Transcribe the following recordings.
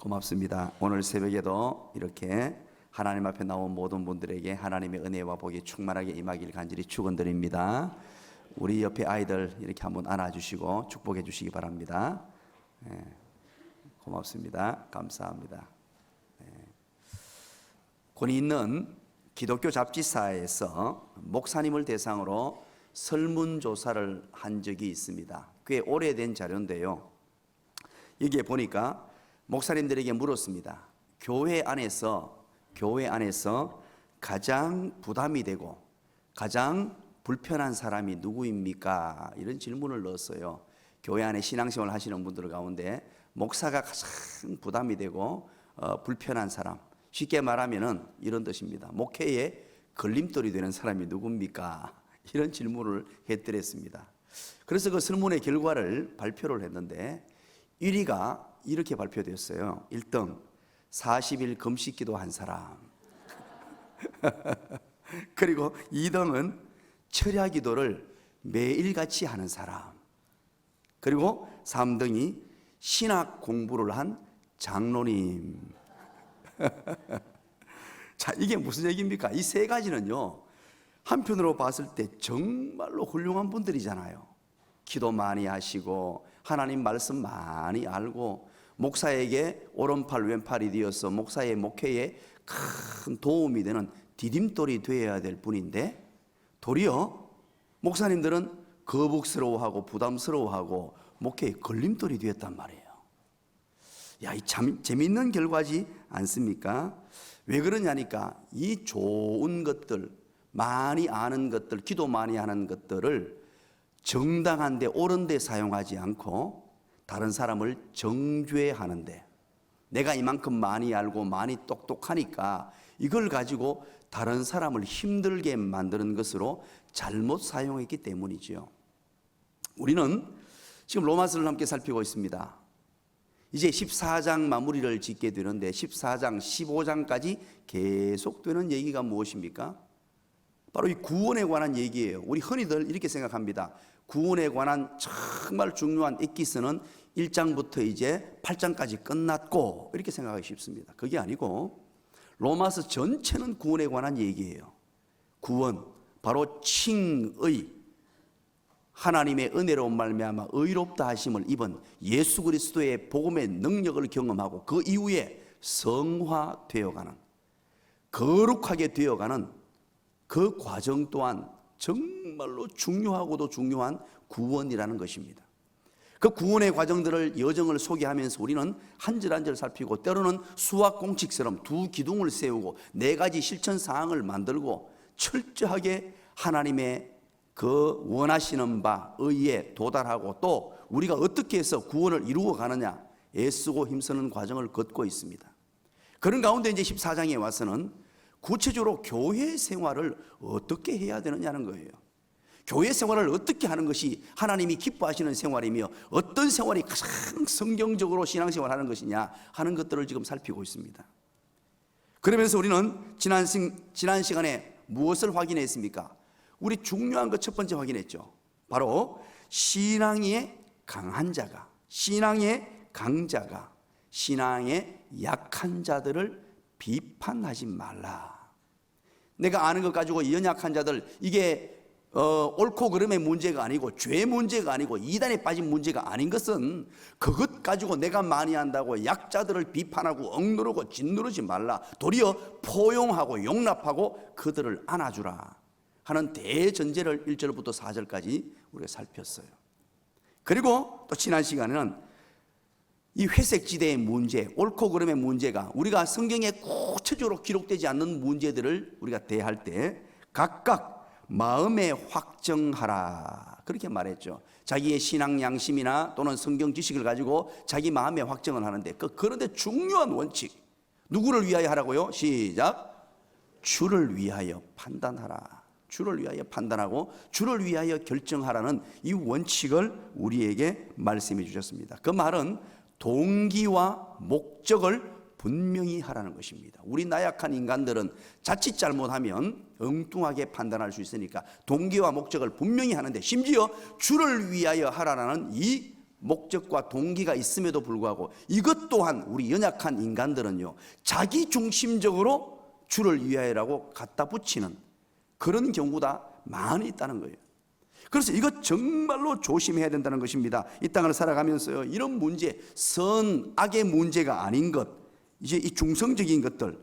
고맙습니다. 오늘 새벽에도 이렇게 하나님 앞에 나온 모든 분들에게 하나님의 은혜와 복이 충만하게 임하길 간절히 축원드립니다. 우리 옆에 아이들 이렇게 한번 안아주시고 축복해 주시기 바랍니다. 고맙습니다. 감사합니다. 권위 있는 기독교 잡지사에서 목사님을 대상으로 설문조사를 한 적이 있습니다. 꽤 오래된 자료인데요. 여기에 보니까 목사님들에게 물었습니다. 교회 안에서 가장 부담이 되고 가장 불편한 사람이 누구입니까? 이런 질문을 넣었어요. 교회 안에 신앙생활 하시는 분들 가운데 목사가 가장 부담이 되고 불편한 사람, 쉽게 말하면은 이런 뜻입니다. 목회에 걸림돌이 되는 사람이 누굽니까? 이런 질문을 했더랬습니다. 그래서 그 설문의 결과를 발표를 했는데 1위가 이렇게 발표됐어요. 1등 40일 금식 기도한 사람. 그리고 2등은 철야 기도를 매일같이 하는 사람. 그리고 3등이 신학 공부를 한 장로님. 자, 이게 무슨 얘기입니까? 이 세 가지는요, 한편으로 봤을 때 정말로 훌륭한 분들이잖아요. 기도 많이 하시고 하나님 말씀 많이 알고 목사에게 오른팔 왼팔이 되어서 목사의 목회에 큰 도움이 되는 디딤돌이 되어야 될 분인데 도리어 목사님들은 거북스러워하고 부담스러워하고 목회에 걸림돌이 되었단 말이에요. 야, 이 참 재미있는 결과지 않습니까? 왜 그러냐니까 이 좋은 것들, 많이 아는 것들, 기도 많이 하는 것들을 정당한 데 옳은 데 사용하지 않고 다른 사람을 정죄하는데, 내가 이만큼 많이 알고 많이 똑똑하니까 이걸 가지고 다른 사람을 힘들게 만드는 것으로 잘못 사용했기 때문이죠. 우리는 지금 로마서를 함께 살피고 있습니다. 이제 14장 마무리를 짓게 되는데 14장, 15장까지 계속되는 얘기가 무엇입니까? 바로 이 구원에 관한 얘기예요. 우리 흔히들 이렇게 생각합니다. 구원에 관한 정말 중요한 엑기스는 1장부터 이제 8장까지 끝났고 이렇게 생각하기 쉽습니다. 그게 아니고 로마서 전체는 구원에 관한 얘기예요. 구원, 바로 칭의, 하나님의 은혜로운 말미암아 의롭다 하심을 입은 예수 그리스도의 복음의 능력을 경험하고 그 이후에 성화되어가는, 거룩하게 되어가는 그 과정 또한 정말로 중요하고도 중요한 구원이라는 것입니다. 그 구원의 과정들을, 여정을 소개하면서 우리는 한 절 한 절 살피고 때로는 수학 공식처럼 두 기둥을 세우고 네 가지 실천 사항을 만들고 철저하게 하나님의 그 원하시는 바 의에 도달하고 또 우리가 어떻게 해서 구원을 이루어 가느냐 애쓰고 힘쓰는 과정을 걷고 있습니다. 그런 가운데 이제 14장에 와서는 구체적으로 교회 생활을 어떻게 해야 되느냐는 거예요. 교회 생활을 어떻게 하는 것이 하나님이 기뻐하시는 생활이며 어떤 생활이 가장 성경적으로 신앙생활 하는 것이냐 하는 것들을 지금 살피고 있습니다. 그러면서 우리는 지난 시간에 무엇을 확인했습니까? 우리 중요한 것 첫 번째 확인했죠. 바로 신앙의 강한 자가, 신앙의 강자가 신앙의 약한 자들을 비판하지 말라. 내가 아는 것 가지고 연약한 자들, 이게 옳고 그름의 문제가 아니고 죄 문제가 아니고 이단에 빠진 문제가 아닌 것은 그것 가지고 내가 많이 안다고 약자들을 비판하고 억누르고 짓누르지 말라. 도리어 포용하고 용납하고 그들을 안아주라 하는 대전제를 1절부터 4절까지 우리가 살폈어요. 그리고 또 지난 시간에는 이 회색지대의 문제, 옳고 그름의 문제가 우리가 성경에 구체적으로 기록되지 않는 문제들을 우리가 대할 때 각각 마음에 확정하라 그렇게 말했죠. 자기의 신앙 양심이나 또는 성경 지식을 가지고 자기 마음에 확정을 하는데 그런데 중요한 원칙, 누구를 위하여 하라고요? 시작. 주를 위하여 판단하라. 주를 위하여 판단하고 주를 위하여 결정하라는 이 원칙을 우리에게 말씀해 주셨습니다. 그 말은 동기와 목적을 분명히 하라는 것입니다. 우리 나약한 인간들은 자칫 잘못하면 엉뚱하게 판단할 수 있으니까 동기와 목적을 분명히 하는데 심지어 주를 위하여 하라는 이 목적과 동기가 있음에도 불구하고 이것 또한 우리 연약한 인간들은요, 자기 중심적으로 주를 위하여라고 갖다 붙이는 그런 경우가 많이 있다는 거예요. 그래서 이것 정말로 조심해야 된다는 것입니다. 이 땅을 살아가면서요, 이런 문제, 선, 악의 문제가 아닌 것, 이제 이 중성적인 것들,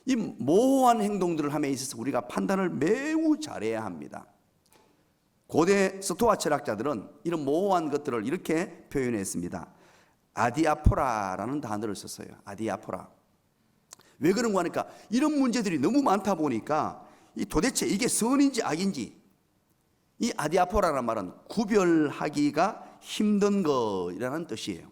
이 모호한 행동들을 함에 있어서 우리가 판단을 매우 잘해야 합니다. 고대 스토아 철학자들은 이런 모호한 것들을 이렇게 표현했습니다. 아디아포라라는 단어를 썼어요. 아디아포라. 왜 그런가 하니까 이런 문제들이 너무 많다 보니까 도대체 이게 선인지 악인지, 이 아디아포라라는 말은 구별하기가 힘든 것이라는 뜻이에요.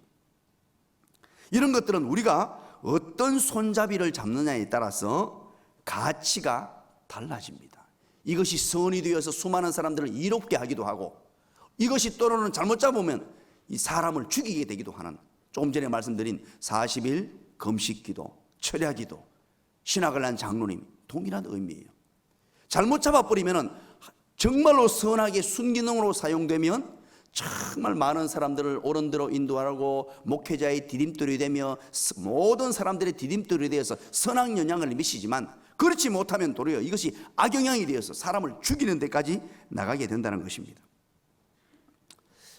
이런 것들은 우리가 어떤 손잡이를 잡느냐에 따라서 가치가 달라집니다. 이것이 선이 되어서 수많은 사람들을 이롭게 하기도 하고, 이것이 때로는 잘못 잡으면 이 사람을 죽이게 되기도 하는, 조금 전에 말씀드린 40일 금식기도, 철야기도, 신학을 한 장로님, 동일한 의미예요. 잘못 잡아버리면 정말로 선하게 순기능으로 사용되면 정말 많은 사람들을 옳은 대로 인도하고 목회자의 디딤돌이 되며 모든 사람들의 디딤돌이 되어서 선한 영향을 미치지만, 그렇지 못하면 도리어 이것이 악영향이 되어서 사람을 죽이는 데까지 나가게 된다는 것입니다.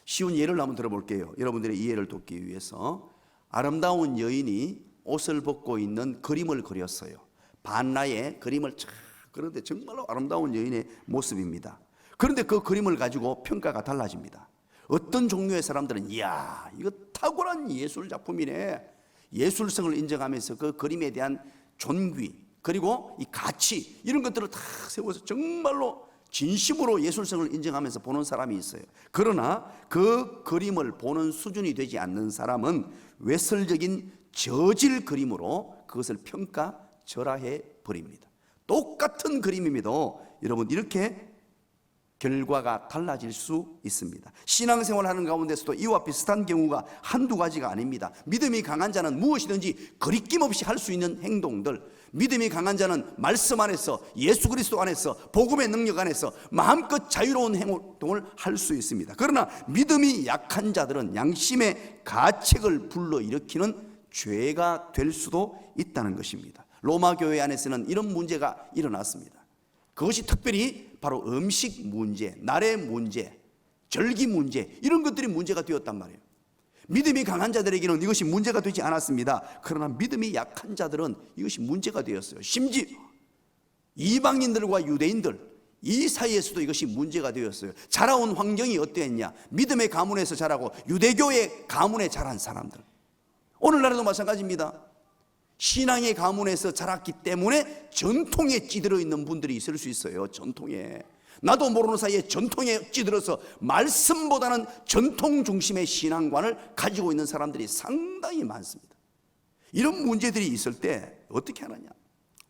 쉬운 예를 한번 들어볼게요. 여러분들의 이해를 돕기 위해서. 아름다운 여인이 옷을 벗고 있는 그림을 그렸어요. 반나의 그림을 쫙 그런데 정말로 아름다운 여인의 모습입니다. 그런데 그 그림을 가지고 평가가 달라집니다. 어떤 종류의 사람들은 이야, 이거 탁월한 예술 작품이네, 예술성을 인정하면서 그 그림에 대한 존귀 그리고 이 가치, 이런 것들을 다 세워서 정말로 진심으로 예술성을 인정하면서 보는 사람이 있어요. 그러나 그 그림을 보는 수준이 되지 않는 사람은 외설적인 저질 그림으로 그것을 평가절하해 버립니다. 똑같은 그림임에도 여러분 이렇게 결과가 달라질 수 있습니다. 신앙생활 하는 가운데서도 이와 비슷한 경우가 한두 가지가 아닙니다. 믿음이 강한 자는 무엇이든지 거리낌 없이 할 수 있는 행동들, 믿음이 강한 자는 말씀 안에서, 예수 그리스도 안에서, 복음의 능력 안에서 마음껏 자유로운 행동을 할 수 있습니다. 그러나 믿음이 약한 자들은 양심의 가책을 불러일으키는 죄가 될 수도 있다는 것입니다. 로마 교회 안에서는 이런 문제가 일어났습니다. 그것이 특별히 바로 음식 문제, 날의 문제, 절기 문제, 이런 것들이 문제가 되었단 말이에요. 믿음이 강한 자들에게는 이것이 문제가 되지 않았습니다. 그러나 믿음이 약한 자들은 이것이 문제가 되었어요. 심지어 이방인들과 유대인들 이 사이에서도 이것이 문제가 되었어요. 자라온 환경이 어땠냐? 믿음의 가문에서 자라고 유대교의 가문에 자란 사람들, 오늘날에도 마찬가지입니다. 신앙의 가문에서 자랐기 때문에 전통에 찌들어 있는 분들이 있을 수 있어요. 전통에, 나도 모르는 사이에 전통에 찌들어서 말씀보다는 전통 중심의 신앙관을 가지고 있는 사람들이 상당히 많습니다. 이런 문제들이 있을 때 어떻게 하느냐?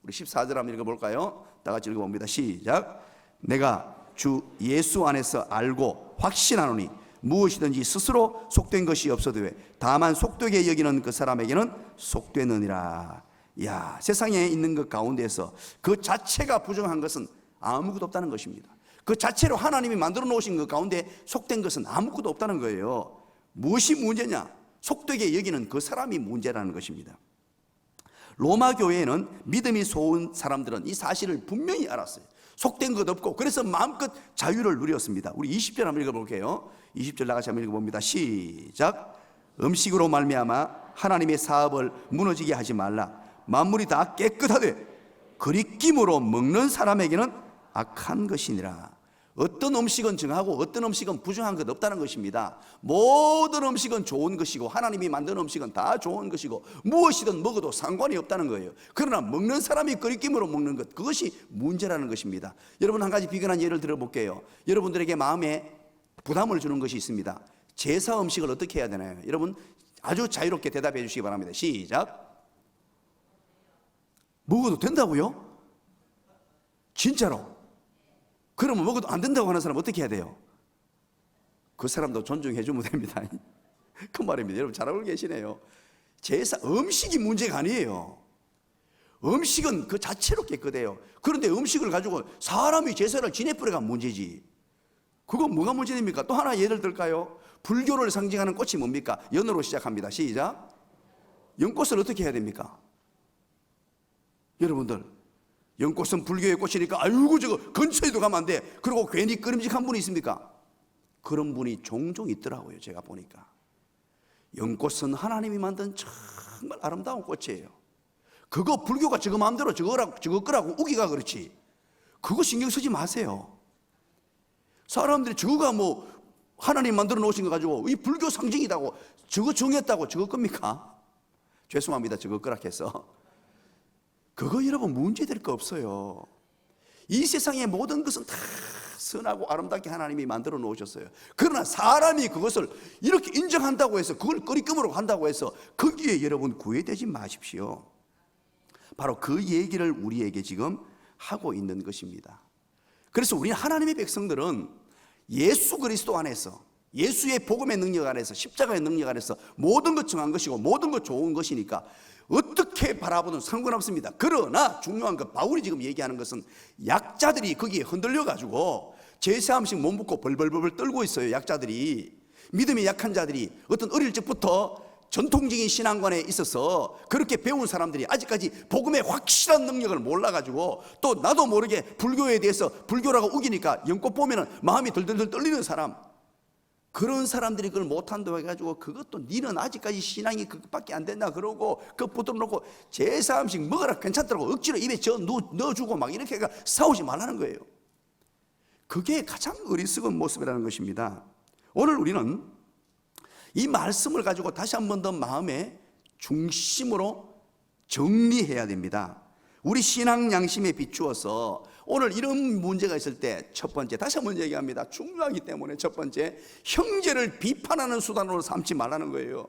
우리 14절 한번 읽어볼까요? 다 같이 읽어봅니다. 시작. 내가 주 예수 안에서 알고 확신하노니 무엇이든지 스스로 속된 것이 없어도 다만 속되게 여기는 그 사람에게는 속되느니라. 야, 세상에 있는 것 가운데서 그 자체가 부정한 것은 아무것도 없다는 것입니다. 그 자체로 하나님이 만들어 놓으신 것 가운데 속된 것은 아무것도 없다는 거예요. 무엇이 문제냐? 속되게 여기는 그 사람이 문제라는 것입니다. 로마 교회에는 믿음이 좋은 사람들은 이 사실을 분명히 알았어요. 속된 것 없고 그래서 마음껏 자유를 누렸습니다. 우리 20절 한번 읽어볼게요. 20절 나가시 한번 읽어봅니다. 시작. 음식으로 말미암아 하나님의 사업을 무너지게 하지 말라. 만물이 다 깨끗하되 거리낌으로 먹는 사람에게는 악한 것이니라. 어떤 음식은 정하고 어떤 음식은 부정한 것 없다는 것입니다. 모든 음식은 좋은 것이고 하나님이 만든 음식은 다 좋은 것이고 무엇이든 먹어도 상관이 없다는 거예요. 그러나 먹는 사람이 거리낌으로 먹는 것, 그것이 문제라는 것입니다. 여러분, 한 가지 비근한 예를 들어볼게요. 여러분들에게 마음에 부담을 주는 것이 있습니다. 제사 음식을 어떻게 해야 되나요? 여러분 아주 자유롭게 대답해 주시기 바랍니다. 시작. 먹어도 된다고요? 진짜로? 그러면 먹어도 안 된다고 하는 사람 어떻게 해야 돼요? 그 사람도 존중해 주면 됩니다. 그 말입니다. 여러분 잘 알고 계시네요. 제사, 음식이 문제가 아니에요. 음식은 그 자체로 깨끗해요. 그런데 음식을 가지고 사람이 제사를 지내버려가 문제지. 그건 뭐가 문제입니까? 또 하나 예를 들까요? 불교를 상징하는 꽃이 뭡니까? 연으로 시작합니다. 시작. 연꽃을 어떻게 해야 됩니까? 여러분들, 연꽃은 불교의 꽃이니까 아이고 저거 근처에도 가면 안 돼. 그리고 괜히 끄림직한 분이 있습니까? 그런 분이 종종 있더라고요. 제가 보니까. 연꽃은 하나님이 만든 정말 아름다운 꽃이에요. 그거 불교가 저거 마음대로 저거 거라고 우기가 그렇지. 그거 신경 쓰지 마세요. 사람들이 저거가 뭐 하나님 만들어 놓으신 거 가지고 이 불교 상징이다고 저거 정했다고 저거 겁니까? 죄송합니다. 저거 거라 해서. 그거 여러분 문제될 거 없어요. 이 세상의 모든 것은 다 선하고 아름답게 하나님이 만들어 놓으셨어요. 그러나 사람이 그것을 이렇게 인정한다고 해서 그걸 꺼리낌으로 한다고 해서 거기에 여러분 구애되지 마십시오. 바로 그 얘기를 우리에게 지금 하고 있는 것입니다. 그래서 우리 하나님의 백성들은 예수 그리스도 안에서, 예수의 복음의 능력 안에서, 십자가의 능력 안에서 모든 것 정한 것이고 모든 것 좋은 것이니까 어떻게 바라보든 상관없습니다. 그러나 중요한 것, 바울이 지금 얘기하는 것은 약자들이 거기에 흔들려 가지고 제사함씩 몸 붓고 벌벌벌 떨고 있어요. 약자들이, 믿음이 약한 자들이 어떤 어릴 적부터 전통적인 신앙관에 있어서 그렇게 배운 사람들이 아직까지 복음의 확실한 능력을 몰라가지고 또 나도 모르게 불교에 대해서 불교라고 우기니까 연꽃 보면은 마음이 들들들 떨리는 사람, 그런 사람들이 그걸 못한다고 해가지고 그것도 니는 아직까지 신앙이 그것밖에 안 된다 그러고 그거 붙들어 놓고 제사함씩 먹어라 괜찮더라고 억지로 입에 넣어주고 막 이렇게 싸우지 말라는 거예요. 그게 가장 어리석은 모습이라는 것입니다. 오늘 우리는 이 말씀을 가지고 다시 한 번 더 마음의 중심으로 정리해야 됩니다. 우리 신앙 양심에 비추어서 오늘 이런 문제가 있을 때 첫 번째, 다시 한 번 얘기합니다. 중요하기 때문에 첫 번째, 형제를 비판하는 수단으로 삼지 말라는 거예요.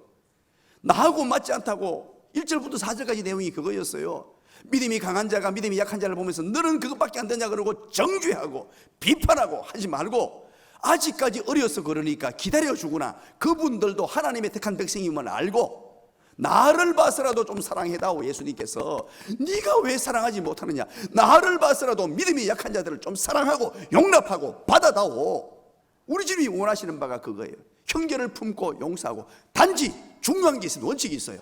나하고 맞지 않다고 1절부터 4절까지 내용이 그거였어요. 믿음이 강한 자가 믿음이 약한 자를 보면서 너는 그것밖에 안 되냐 그러고 정죄하고 비판하고 하지 말고, 아직까지 어려서 그러니까 기다려주구나, 그분들도 하나님의 택한 백성임을 알고 나를 봐서라도 좀 사랑해다오. 예수님께서 네가 왜 사랑하지 못하느냐, 나를 봐서라도 믿음이 약한 자들을 좀 사랑하고 용납하고 받아다오. 우리 주님이 원하시는 바가 그거예요. 형제를 품고 용서하고, 단지 중요한 게 있어요. 원칙이 있어요.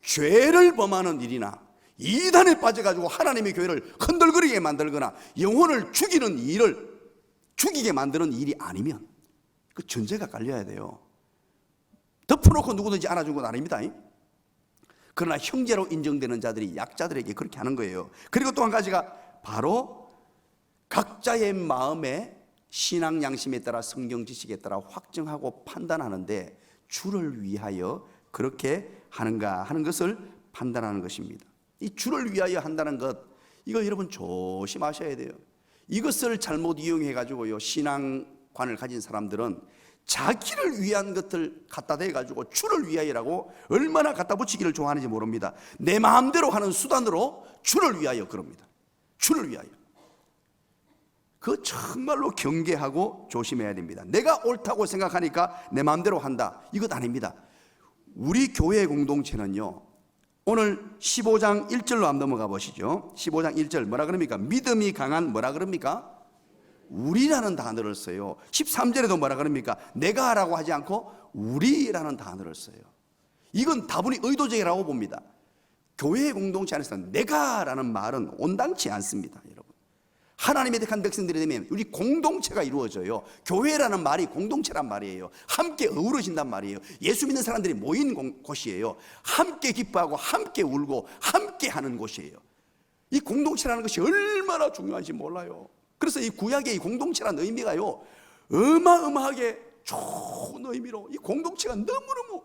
죄를 범하는 일이나 이단에 빠져가지고 하나님의 교회를 흔들거리게 만들거나 영혼을 죽이는 일을 죽이게 만드는 일이 아니면 그 전제가 깔려야 돼요. 덮어놓고 누구든지 안아준 건 아닙니다. 그러나 형제로 인정되는 자들이 약자들에게 그렇게 하는 거예요. 그리고 또 한 가지가 바로 각자의 마음의 신앙 양심에 따라 성경 지식에 따라 확정하고 판단하는데 주를 위하여 그렇게 하는가 하는 것을 판단하는 것입니다. 이 주를 위하여 한다는 것, 이거 여러분 조심하셔야 돼요. 이것을 잘못 이용해 가지고요, 신앙관을 가진 사람들은 자기를 위한 것을 갖다 대 가지고 주를 위하여라고 얼마나 갖다 붙이기를 좋아하는지 모릅니다. 내 마음대로 하는 수단으로 주를 위하여 그럽니다. 주를 위하여. 그거 정말로 경계하고 조심해야 됩니다. 내가 옳다고 생각하니까 내 마음대로 한다, 이것 아닙니다. 우리 교회 공동체는요, 오늘 15장 1절로 한번 넘어가 보시죠. 15장 1절 뭐라 그럽니까? 믿음이 강한 뭐라 그럽니까? 우리라는 단어를 써요. 13절에도 뭐라 그럽니까? 내가 하라고 하지 않고 우리라는 단어를 써요. 이건 다분히 의도적이라고 봅니다. 교회 공동체 안에서는 내가라는 말은 온당치 않습니다. 여러분, 하나님의 택한 백성들이 되면 우리 공동체가 이루어져요. 교회라는 말이 공동체란 말이에요. 함께 어우러진단 말이에요. 예수 믿는 사람들이 모인 곳이에요. 함께 기뻐하고 함께 울고 함께 하는 곳이에요. 이 공동체라는 것이 얼마나 중요한지 몰라요. 그래서 이 구약의 이 공동체라는 의미가요, 어마어마하게 좋은 의미로, 이 공동체가 너무너무,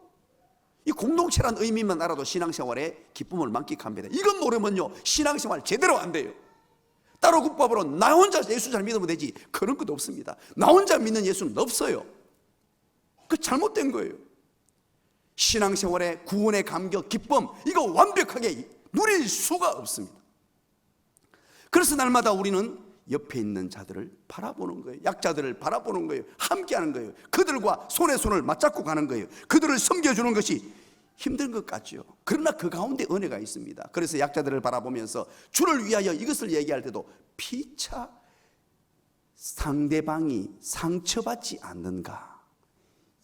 이 공동체라는 의미만 알아도 신앙생활에 기쁨을 만끽합니다. 이건 모르면요 신앙생활 제대로 안 돼요. 따로 국밥으로 나 혼자 예수 잘 믿으면 되지, 그런 것도 없습니다. 나 혼자 믿는 예수는 없어요. 그 잘못된 거예요. 신앙생활의 구원의 감격, 기쁨, 이거 완벽하게 누릴 수가 없습니다. 그래서 날마다 우리는 옆에 있는 자들을 바라보는 거예요. 약자들을 바라보는 거예요. 함께하는 거예요. 그들과 손에 손을 맞잡고 가는 거예요. 그들을 섬겨주는 것이 힘든 것 같죠. 그러나 그 가운데 은혜가 있습니다. 그래서 약자들을 바라보면서 주를 위하여 이것을 얘기할 때도 피차 상대방이 상처받지 않는가?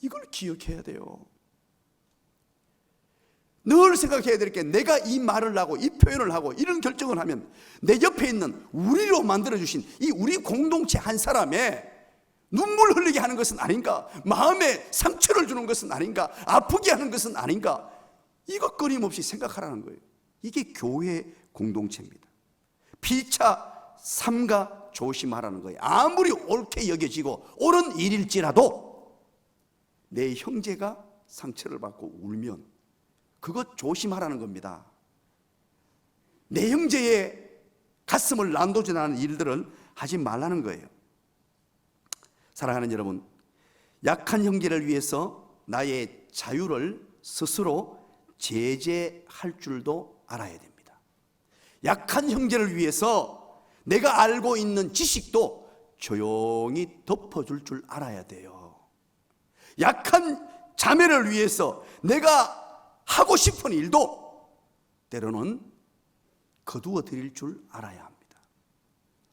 이걸 기억해야 돼요. 늘 생각해야 될 게, 내가 이 말을 하고 이 표현을 하고 이런 결정을 하면 내 옆에 있는 우리로 만들어주신 이 우리 공동체 한 사람의 눈물 흘리게 하는 것은 아닌가? 마음에 상처를 주는 것은 아닌가? 아프게 하는 것은 아닌가? 이거 끊임없이 생각하라는 거예요. 이게 교회 공동체입니다. 피차 삼가 조심하라는 거예요. 아무리 옳게 여겨지고 옳은 일일지라도 내 형제가 상처를 받고 울면 그거 조심하라는 겁니다. 내 형제의 가슴을 난도질하는 일들을 하지 말라는 거예요. 사랑하는 여러분, 약한 형제를 위해서 나의 자유를 스스로 제재할 줄도 알아야 됩니다. 약한 형제를 위해서 내가 알고 있는 지식도 조용히 덮어줄 줄 알아야 돼요. 약한 자매를 위해서 내가 하고 싶은 일도 때로는 거두어 드릴 줄 알아야 합니다.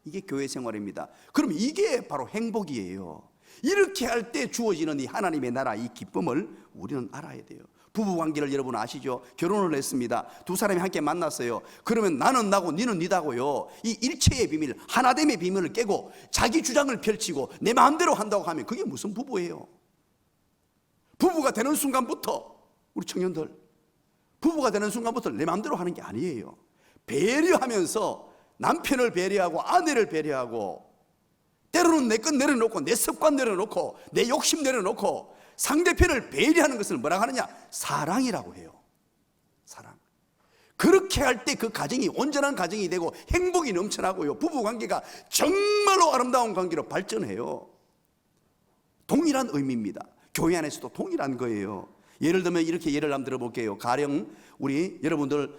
이게 교회 생활입니다. 그럼 이게 바로 행복이에요. 이렇게 할 때 주어지는 이 하나님의 나라, 이 기쁨을 우리는 알아야 돼요. 부부관계를 여러분 아시죠? 결혼을 했습니다. 두 사람이 함께 만났어요. 그러면 나는 나고 니는 니다고요. 이 일체의 비밀, 하나됨의 비밀을 깨고 자기 주장을 펼치고 내 마음대로 한다고 하면 그게 무슨 부부예요? 부부가 되는 순간부터, 우리 청년들, 부부가 되는 순간부터 내 마음대로 하는 게 아니에요. 배려하면서 남편을 배려하고 아내를 배려하고, 때로는 내 것 내려놓고 내 습관 내려놓고 내 욕심 내려놓고 상대편을 배려하는 것을 뭐라고 하느냐? 사랑이라고 해요. 사랑. 그렇게 할 때 그 가정이 온전한 가정이 되고 행복이 넘쳐나고요, 부부관계가 정말로 아름다운 관계로 발전해요. 동일한 의미입니다. 교회 안에서도 동일한 거예요. 예를 들면 이렇게 예를 한번 들어볼게요. 가령 우리 여러분들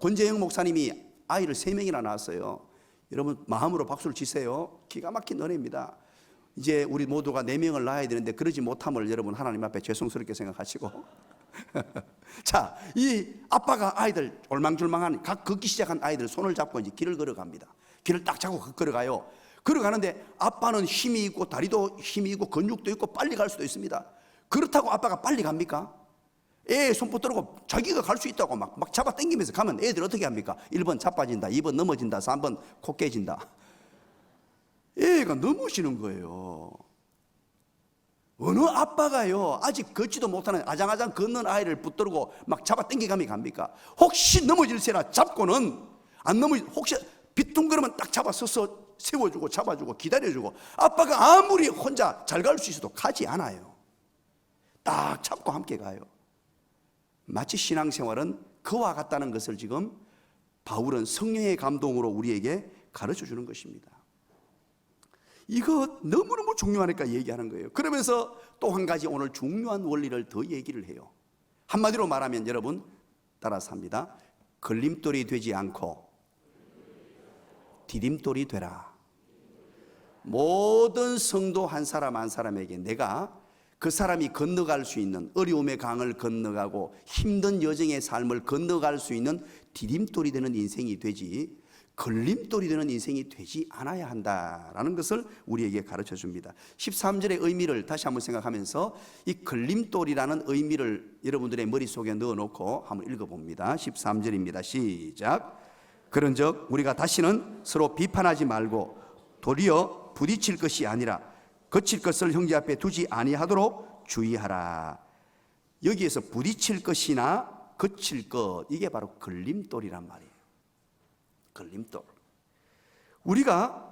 권재영 목사님이 아이를 3명이나 낳았어요. 여러분 마음으로 박수를 치세요. 기가 막힌 은혜입니다. 이제 우리 모두가 4명을 낳아야 되는데 그러지 못함을 여러분 하나님 앞에 죄송스럽게 생각하시고 자, 이 아빠가 아이들 올망졸망한 각 걷기 시작한 아이들 손을 잡고 이제 길을 걸어갑니다. 길을 딱 잡고 걸어가요. 걸어가는데 아빠는 힘이 있고 다리도 힘이 있고 근육도 있고 빨리 갈 수도 있습니다. 그렇다고 아빠가 빨리 갑니까? 애 손 붙들고 자기가 갈 수 있다고 막 잡아 당기면서 가면 애들 어떻게 합니까? 1번 자빠진다, 2번 넘어진다, 3번 코 깨진다. 애가 넘어지는 거예요. 어느 아빠가요, 아직 걷지도 못하는 아장아장 걷는 아이를 붙들고 막 잡아 당기가면 갑니까? 혹시 넘어질세라 잡고는 안 혹시 비뚱거리면 딱 잡아 서서 세워주고 잡아주고 기다려주고, 아빠가 아무리 혼자 잘 갈 수 있어도 가지 않아요. 딱 잡고 함께 가요. 마치 신앙생활은 그와 같다는 것을 지금 바울은 성령의 감동으로 우리에게 가르쳐 주는 것입니다. 이거 너무너무 중요하니까 얘기하는 거예요. 그러면서 또 한 가지 오늘 중요한 원리를 더 얘기를 해요. 한마디로 말하면 여러분 따라서 합니다. 걸림돌이 되지 않고 디딤돌이 되라. 모든 성도 한 사람 한 사람에게 내가 그 사람이 건너갈 수 있는, 어려움의 강을 건너가고 힘든 여정의 삶을 건너갈 수 있는 디딤돌이 되는 인생이 되지 걸림돌이 되는 인생이 되지 않아야 한다라는 것을 우리에게 가르쳐 줍니다. 13절의 의미를 다시 한번 생각하면서 이 걸림돌이라는 의미를 여러분들의 머릿속에 넣어놓고 한번 읽어봅니다. 13절입니다. 시작. 그런즉 우리가 다시는 서로 비판하지 말고 도리어 부딪힐 것이 아니라 거칠 것을 형제 앞에 두지 아니하도록 주의하라. 여기에서 부딪힐 것이나 거칠 것, 이게 바로 걸림돌이란 말이에요. 걸림돌. 우리가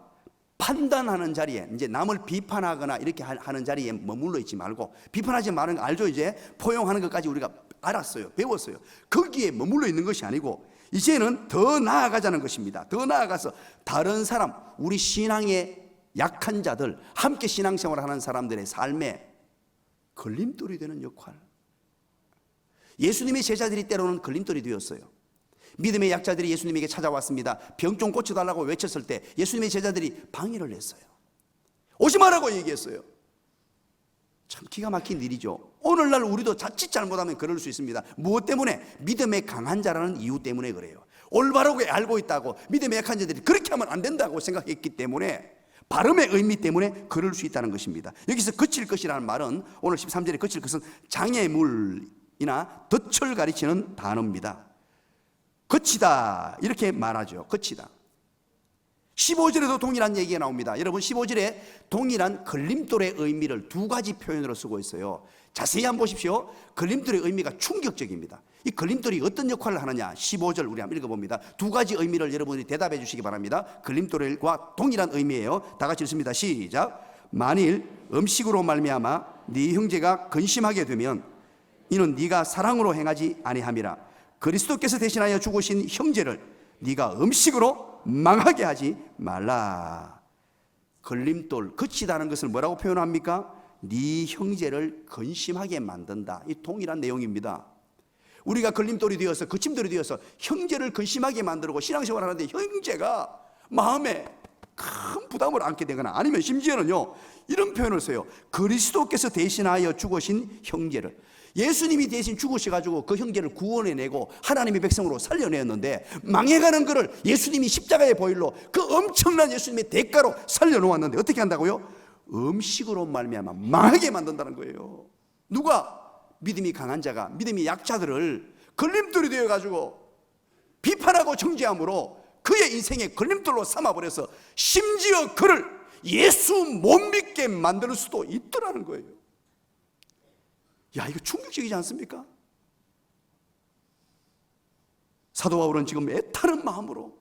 판단하는 자리에, 이제 남을 비판하거나 이렇게 하는 자리에 머물러 있지 말고, 비판하지 말은 거 알죠? 이제 포용하는 것까지 우리가 알았어요, 배웠어요. 거기에 머물러 있는 것이 아니고 이제는 더 나아가자는 것입니다. 더 나아가서 다른 사람, 우리 신앙의 약한 자들, 함께 신앙생활을 하는 사람들의 삶에 걸림돌이 되는 역할. 예수님의 제자들이 때로는 걸림돌이 되었어요. 믿음의 약자들이 예수님에게 찾아왔습니다. 병 좀 고쳐달라고 외쳤을 때 예수님의 제자들이 방해를 했어요. 오지 말라고 얘기했어요. 참 기가 막힌 일이죠. 오늘날 우리도 자칫 잘못하면 그럴 수 있습니다. 무엇 때문에? 믿음의 강한 자라는 이유 때문에 그래요. 올바르게 알고 있다고 믿음의 약한 자들이 그렇게 하면 안 된다고 생각했기 때문에 발음의 의미 때문에 그럴 수 있다는 것입니다. 여기서 거칠 것이라는 말은 오늘 13절에 거칠 것은 장애물이나 덫을 가리치는 단어입니다. 거치다 이렇게 말하죠. 거치다. 15절에도 동일한 얘기가 나옵니다. 여러분 15절에 동일한 걸림돌의 의미를 두 가지 표현으로 쓰고 있어요. 자세히 한번 보십시오. 걸림돌의 의미가 충격적입니다. 이 걸림돌이 어떤 역할을 하느냐, 15절 우리 한번 읽어봅니다. 두 가지 의미를 여러분이 대답해 주시기 바랍니다. 걸림돌과 동일한 의미예요. 다 같이 읽습니다. 시작. 만일 음식으로 말미암아 네 형제가 근심하게 되면 이는 네가 사랑으로 행하지 아니함이라. 그리스도께서 대신하여 죽으신 형제를 네가 음식으로 망하게 하지 말라. 걸림돌, 거치다는 것을 뭐라고 표현합니까? 네 형제를 근심하게 만든다. 이 동일한 내용입니다. 우리가 걸림돌이 되어서, 거침돌이 되어서 형제를 근심하게 만들고 신앙생활을 하는데 형제가 마음에 큰 부담을 안게 되거나 아니면 심지어는요 이런 표현을 써요. 그리스도께서 대신하여 죽으신 형제를, 예수님이 대신 죽으셔가지고 그 형제를 구원해내고 하나님의 백성으로 살려내었는데 망해가는 그를 예수님이 십자가의 보혈로 그 엄청난 예수님의 대가로 살려놓았는데 어떻게 한다고요? 음식으로 말미암아 망하게 만든다는 거예요. 누가? 믿음이 강한 자가 믿음이 약자들을 걸림돌이 되어가지고 비판하고 정죄함으로 그의 인생의 걸림돌로 삼아버려서 심지어 그를 예수 못 믿게 만들 수도 있더라는 거예요. 야, 이거 충격적이지 않습니까? 사도 바울은 지금 애타는 마음으로,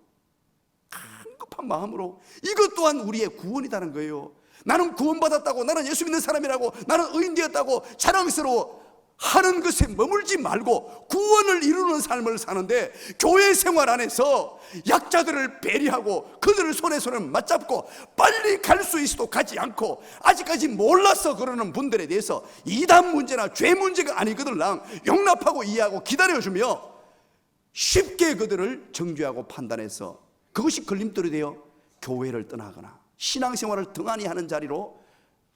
급한 마음으로 이것 또한 우리의 구원이라는 거예요. 나는 구원받았다고, 나는 예수 믿는 사람이라고, 나는 의인 되었다고 자랑스러워 하는 것에 머물지 말고 구원을 이루는 삶을 사는데, 교회 생활 안에서 약자들을 배려하고 그들을 손에 손을 맞잡고 빨리 갈 수 있어도 가지 않고 아직까지 몰라서 그러는 분들에 대해서 이단 문제나 죄 문제가 아니거들랑 용납하고 이해하고 기다려주며 쉽게 그들을 정죄하고 판단해서 그것이 걸림돌이 되어 교회를 떠나거나 신앙생활을 등한히 하는 자리로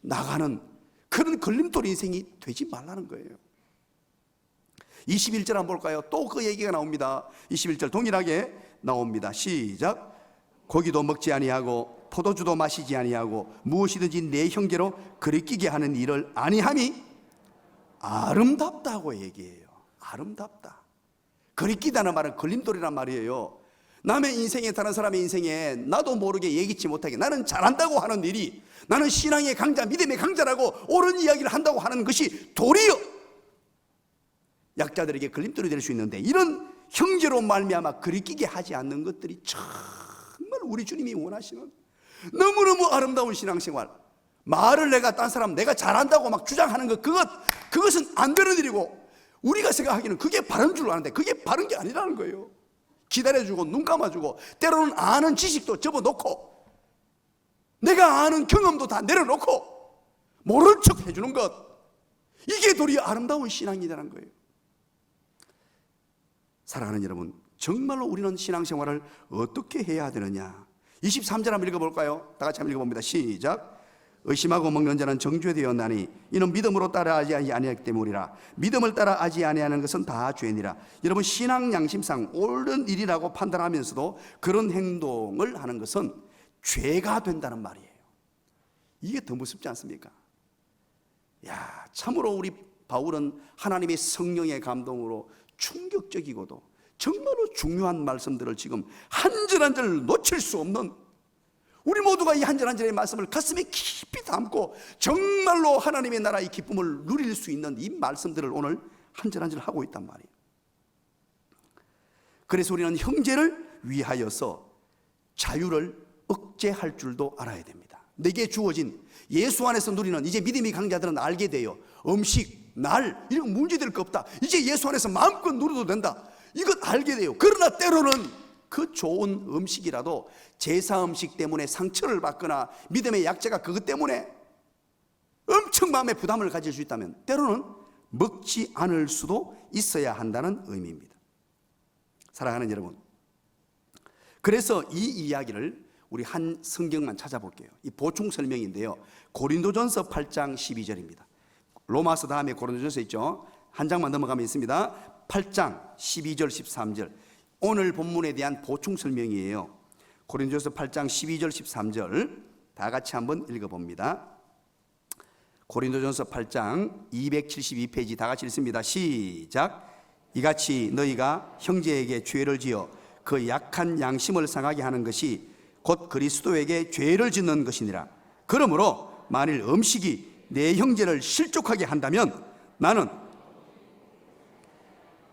나가는 그런 걸림돌 인생이 되지 말라는 거예요. 21절 한번 볼까요? 또 그 얘기가 나옵니다. 21절 동일하게 나옵니다. 시작. 고기도 먹지 아니하고 포도주도 마시지 아니하고 무엇이든지 내 형제로 거리끼게 하는 일을 아니함이 아름답다고 얘기해요. 아름답다. 거리끼다는 말은 걸림돌이란 말이에요. 남의 인생에, 다른 사람의 인생에 나도 모르게 예기치 못하게 나는 잘한다고 하는 일이, 나는 신앙의 강자, 믿음의 강자라고 옳은 이야기를 한다고 하는 것이 도리어 약자들에게 걸림돌이 될 수 있는데, 이런 형제로 말미암아 거리끼게 하지 않는 것들이 정말 우리 주님이 원하시는 너무너무 아름다운 신앙생활. 말을 내가 사람 내가 잘한다고 막 주장하는 것, 그것은 안 되는 일이고 우리가 생각하기는 그게 바른 줄 아는데 그게 바른 게 아니라는 거예요. 기다려주고 눈 감아주고 때로는 아는 지식도 접어놓고 내가 아는 경험도 다 내려놓고 모른 척 해주는 것, 이게 도리어 아름다운 신앙이라는 거예요. 사랑하는 여러분, 정말로 우리는 신앙생활을 어떻게 해야 되느냐. 23절 한번 읽어볼까요? 다 같이 한번 읽어봅니다. 시작. 의심하고 먹는 자는 정죄되었나니 이는 믿음으로 따라하지 아니하기 때문이라. 믿음을 따라하지 아니하는 것은 다 죄니라. 여러분, 신앙 양심상 옳은 일이라고 판단하면서도 그런 행동을 하는 것은 죄가 된다는 말이에요. 이게 더 무섭지 않습니까? 야, 참으로 우리 바울은 하나님의 성령의 감동으로 충격적이고도 정말로 중요한 말씀들을 지금 한 절 한 절 놓칠 수 없는, 우리 모두가 이 한 절 한 절의 말씀을 가슴에 깊이 담고 정말로 하나님의 나라의 기쁨을 누릴 수 있는 이 말씀들을 오늘 한 절 한 절 하고 있단 말이에요. 그래서 우리는 형제를 위하여서 자유를 억제할 줄도 알아야 됩니다. 내게 주어진 예수 안에서 누리는, 이제 믿음이 강자들은 알게 돼요. 음식, 날, 이런 문제될 거 없다. 이제 예수 안에서 마음껏 누려도 된다. 이것 알게 돼요. 그러나 때로는 그 좋은 음식이라도 제사 음식 때문에 상처를 받거나 믿음의 약자가 그것 때문에 엄청 마음에 부담을 가질 수 있다면 때로는 먹지 않을 수도 있어야 한다는 의미입니다. 사랑하는 여러분, 그래서 이 이야기를 우리 한 성경만 찾아볼게요. 이 보충 설명인데요, 고린도전서 8장 12절입니다. 로마서 다음에 고린도전서 있죠. 한 장만 넘어가면 있습니다. 8장 12절 13절, 오늘 본문에 대한 보충 설명이에요. 고린도전서 8장 12절 13절 다 같이 한번 읽어봅니다. 고린도전서 8장 272페이지 다 같이 읽습니다. 시작. 이같이 너희가 형제에게 죄를 지어 그 약한 양심을 상하게 하는 것이 곧 그리스도에게 죄를 짓는 것이니라. 그러므로 만일 음식이 내 형제를 실족하게 한다면 나는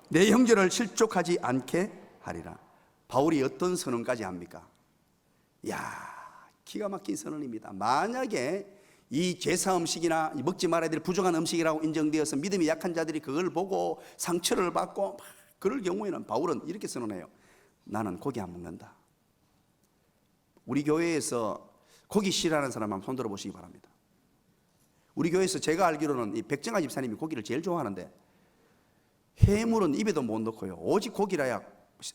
내 형제를 실족하지 않게 하리라. 바울이 어떤 선언까지 합니까? 기가 막힌 선언입니다. 만약에 이 제사 음식이나 먹지 말아야 될 부정한 음식이라고 인정되어서 믿음이 약한 자들이 그걸 보고 상처를 받고 그럴 경우에는 바울은 이렇게 선언해요. 나는 고기 안 먹는다. 우리 교회에서 고기 싫어하는 사람 한번 손 들어보시기 바랍니다. 우리 교회에서 제가 알기로는 이 백정아 집사님이 고기를 제일 좋아하는데 해물은 입에도 못 넣고요. 오직 고기라야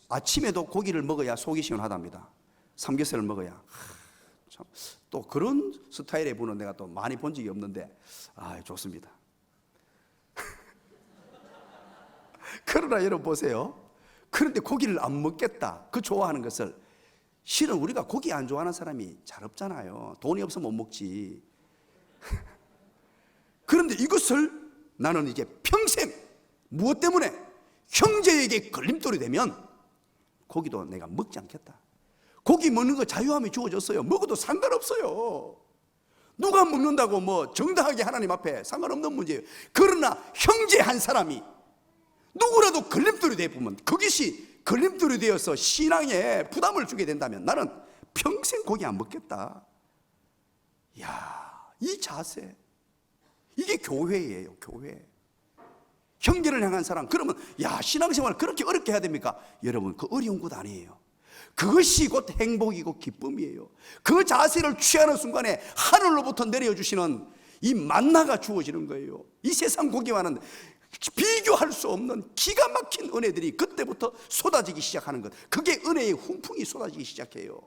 아침에도 고기를 먹어야 속이 시원하답니다. 삼겹살을 먹어야. 참, 또 그런 스타일의 분은 내가 또 많이 본 적이 없는데 좋습니다. 그러나 여러분 보세요. 그런데 고기를 안 먹겠다 그 좋아하는 것을 실은 우리가 고기 안 좋아하는 사람이 잘 없잖아요. 돈이 없으면 못 먹지. 그런데 이것을 나는 이제 평생 무엇 때문에 형제에게 걸림돌이 되면 고기도 내가 먹지 않겠다. 고기 먹는 거 자유함이 주어졌어요. 먹어도 상관없어요. 누가 먹는다고 뭐 정당하게 하나님 앞에 상관없는 문제예요. 그러나 형제 한 사람이 누구라도 걸림돌이 되면 그것이 걸림돌이 되어서 신앙에 부담을 주게 된다면 나는 평생 고기 안 먹겠다. 이 자세, 이게 교회예요. 교회. 형제를 향한 사랑. 그러면 신앙생활 그렇게 어렵게 해야 됩니까? 여러분, 그 어려운 것 아니에요. 그것이 곧 행복이고 기쁨이에요. 그 자세를 취하는 순간에 하늘로부터 내려주시는 이 만나가 주어지는 거예요. 이 세상 고기와는 비교할 수 없는 기가 막힌 은혜들이 그때부터 쏟아지기 시작하는 것. 그게 은혜의 훈풍이 쏟아지기 시작해요.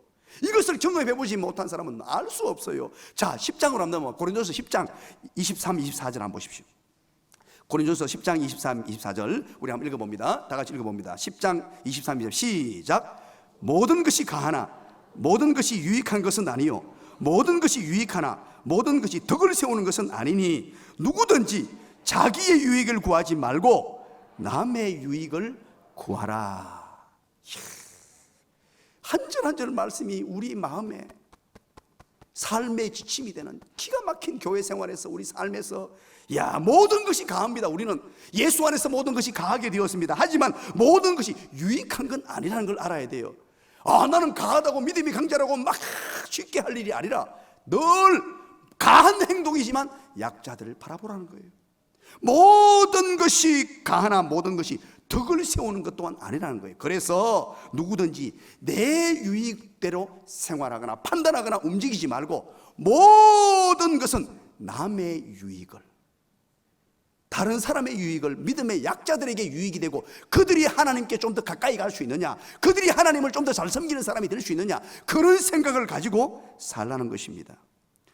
이것을 경험해 보지 못한 사람은 알 수 없어요. 자, 10장으로 한번 넘어가. 고린도서 10장 23, 24절 한번 보십시오. 고린도서 10장 23, 24절 우리 한번 읽어봅니다. 다 같이 읽어봅니다. 10장 23, 24절 시작. 모든 것이 가하나 모든 것이 유익한 것은 아니요 모든 것이 유익하나 모든 것이 덕을 세우는 것은 아니니 누구든지 자기의 유익을 구하지 말고 남의 유익을 구하라. 한 절 한 절 말씀이 우리 마음에 삶의 지침이 되는 기가 막힌 교회 생활에서 우리 삶에서 모든 것이 가합니다. 우리는 예수 안에서 모든 것이 가하게 되었습니다. 하지만 모든 것이 유익한 건 아니라는 걸 알아야 돼요. 나는 가하다고 믿음이 강자라고 막 쉽게 할 일이 아니라 늘 가한 행동이지만 약자들을 바라보라는 거예요. 모든 것이 가하나 모든 것이 덕을 세우는 것 또한 아니라는 거예요. 그래서 누구든지 내 유익대로 생활하거나 판단하거나 움직이지 말고 모든 것은 남의 유익을, 다른 사람의 유익을, 믿음의 약자들에게 유익이 되고 그들이 하나님께 좀 더 가까이 갈 수 있느냐, 그들이 하나님을 좀 더 잘 섬기는 사람이 될 수 있느냐, 그런 생각을 가지고 살라는 것입니다.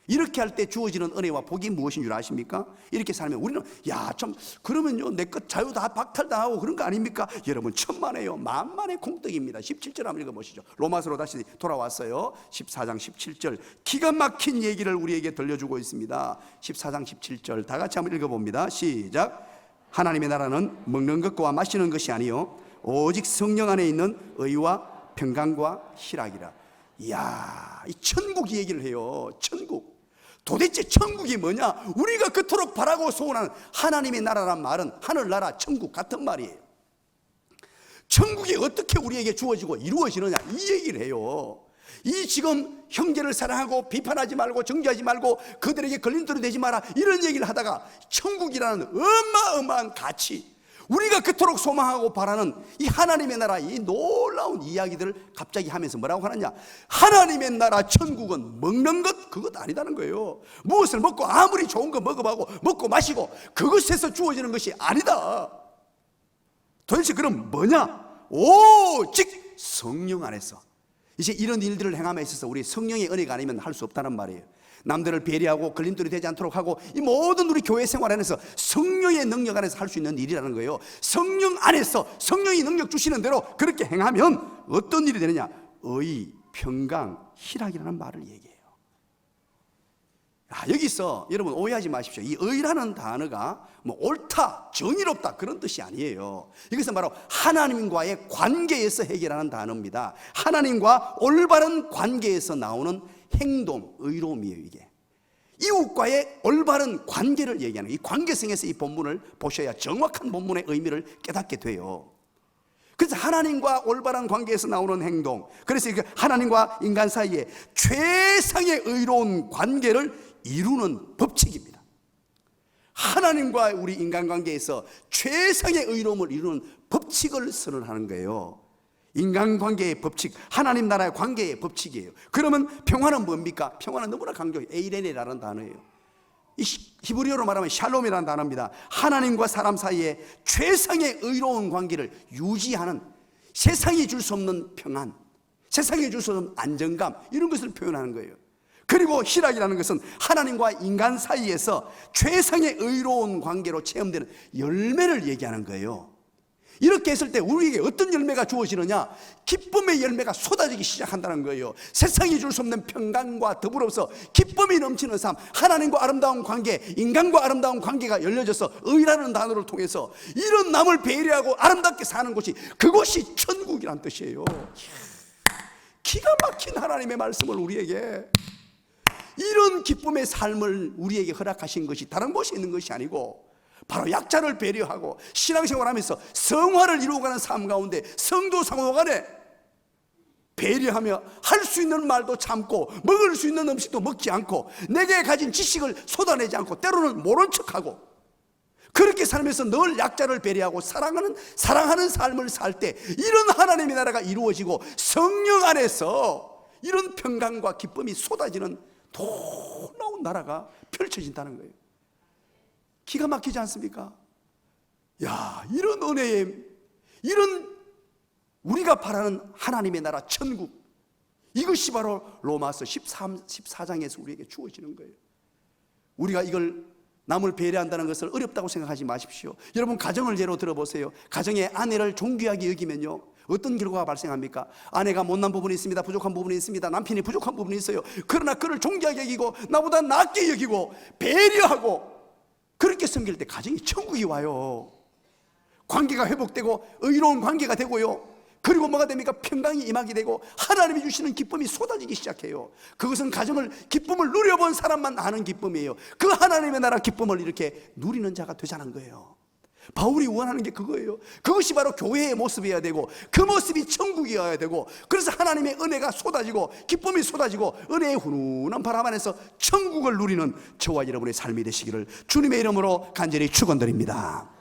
이렇게 할 때 주어지는 은혜와 복이 무엇인 줄 아십니까? 이렇게 살면 우리는 참 그러면요 내 것 자유 다 박탈당하고 그런 거 아닙니까? 여러분 천만에요 만만의 공덕입니다. 17절 한번 읽어보시죠. 로마서로 다시 돌아왔어요. 14장 17절 기가 막힌 얘기를 우리에게 들려주고 있습니다. 14장 17절 다 같이 한번 읽어봅니다. 시작. 하나님의 나라는 먹는 것과 마시는 것이 아니요 오직 성령 안에 있는 의와 평강과 희락이라. 이 천국 얘기를 해요. 천국. 도대체 천국이 뭐냐? 우리가 그토록 바라고 소원하는 하나님의 나라란 말은 하늘나라 천국 같은 말이에요. 천국이 어떻게 우리에게 주어지고 이루어지느냐 이 얘기를 해요. 이 지금 형제를 사랑하고 비판하지 말고 정죄하지 말고 그들에게 걸림돌이 되지 마라 이런 얘기를 하다가 천국이라는 어마어마한 가치, 우리가 그토록 소망하고 바라는 이 하나님의 나라 이 놀라운 이야기들을 갑자기 하면서 뭐라고 하느냐? 하나님의 나라 천국은 먹는 것 그것 아니다는 거예요. 무엇을 먹고 아무리 좋은 거 먹어봐고 먹고 마시고 그것에서 주어지는 것이 아니다. 도대체 그럼 뭐냐? 오직 성령 안에서. 이제 이런 일들을 행함에 있어서 우리 성령의 은혜가 아니면 할 수 없다는 말이에요. 남들을 배려하고 걸림돌이 되지 않도록 하고 이 모든 우리 교회 생활 안에서 성령의 능력 안에서 할 수 있는 일이라는 거예요. 성령 안에서 성령이 능력 주시는 대로 그렇게 행하면 어떤 일이 되느냐? 의, 평강, 희락이라는 말을 얘기해요. 자, 여기서 여러분 오해하지 마십시오. 이 의라는 단어가 뭐 옳다, 정의롭다 그런 뜻이 아니에요. 이것은 바로 하나님과의 관계에서 해결하는 단어입니다. 하나님과 올바른 관계에서 나오는 행동, 의로움이에요. 이게 이웃과의 올바른 관계를 얘기하는, 이 관계성에서 이 본문을 보셔야 정확한 본문의 의미를 깨닫게 돼요. 그래서 하나님과 올바른 관계에서 나오는 행동, 그래서 하나님과 인간 사이에 최상의 의로운 관계를 이루는 법칙입니다. 하나님과 우리 인간관계에서 최상의 의로움을 이루는 법칙을 선언하는 거예요. 인간관계의 법칙, 하나님 나라의 관계의 법칙이에요. 그러면 평화는 뭡니까? 평화는 너무나 강조해요. 에이렌이라는 단어예요. 이 히브리어로 말하면 샬롬이라는 단어입니다. 하나님과 사람 사이에 최상의 의로운 관계를 유지하는, 세상이 줄 수 없는 평안, 세상이 줄 수 없는 안정감, 이런 것을 표현하는 거예요. 그리고 희락이라는 것은 하나님과 인간 사이에서 최상의 의로운 관계로 체험되는 열매를 얘기하는 거예요. 이렇게 했을 때 우리에게 어떤 열매가 주어지느냐? 기쁨의 열매가 쏟아지기 시작한다는 거예요. 세상이 줄 수 없는 평강과 더불어서 기쁨이 넘치는 삶, 하나님과 아름다운 관계, 인간과 아름다운 관계가 열려져서 의라는 단어를 통해서 이런 남을 배려하고 아름답게 사는 곳이, 그곳이 천국이란 뜻이에요. 기가 막힌 하나님의 말씀을 우리에게, 이런 기쁨의 삶을 우리에게 허락하신 것이 다른 곳에 있는 것이 아니고 바로 약자를 배려하고 신앙생활하면서 성화를 이루어가는 삶 가운데 성도 상호 간에 배려하며 할 수 있는 말도 참고 먹을 수 있는 음식도 먹지 않고 내게 가진 지식을 쏟아내지 않고 때로는 모른 척하고 그렇게 살면서 늘 약자를 배려하고 사랑하는 삶을 살 때 이런 하나님의 나라가 이루어지고 성령 안에서 이런 평강과 기쁨이 쏟아지는 놀라운 나라가 펼쳐진다는 거예요. 기가 막히지 않습니까? 야, 이런 은혜에, 이런 우리가 바라는 하나님의 나라 천국, 이것이 바로 로마서 14장에서 우리에게 주어지는 거예요. 우리가 이걸 남을 배려한다는 것을 어렵다고 생각하지 마십시오. 여러분 가정을 예로 들어보세요. 가정의 아내를 존귀하게 여기면요, 어떤 결과가 발생합니까? 아내가 못난 부분이 있습니다. 부족한 부분이 있습니다. 남편이 부족한 부분이 있어요. 그러나 그를 존귀하게 여기고 나보다 낫게 여기고 배려하고 그렇게 섬길 때 가정이 천국이 와요. 관계가 회복되고 의로운 관계가 되고요, 그리고 뭐가 됩니까? 평강이 임하게 되고 하나님이 주시는 기쁨이 쏟아지기 시작해요. 그것은 가정을, 기쁨을 누려본 사람만 아는 기쁨이에요. 그 하나님의 나라 기쁨을 이렇게 누리는 자가 되자는 거예요. 바울이 원하는 게 그거예요. 그것이 바로 교회의 모습이어야 되고 그 모습이 천국이어야 되고, 그래서 하나님의 은혜가 쏟아지고 기쁨이 쏟아지고 은혜의 훈훈한 바람 안에서 천국을 누리는 저와 여러분의 삶이 되시기를 주님의 이름으로 간절히 축원드립니다.